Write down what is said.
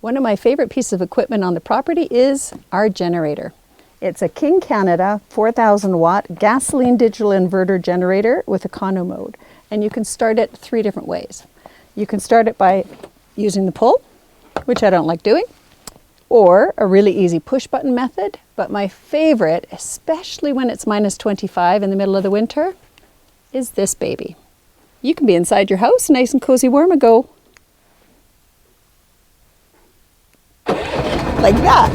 One of my favorite pieces of equipment on the property is our generator. It's a King Canada 4,000 watt gasoline digital inverter generator with econo mode. And you can start it 3 different ways. You can start it by using the pull, which I don't like doing, or a really easy push button method. But my favorite, especially when it's minus 25 in the middle of the winter, is this baby. You can be inside your house, nice and cozy warm, and go like that.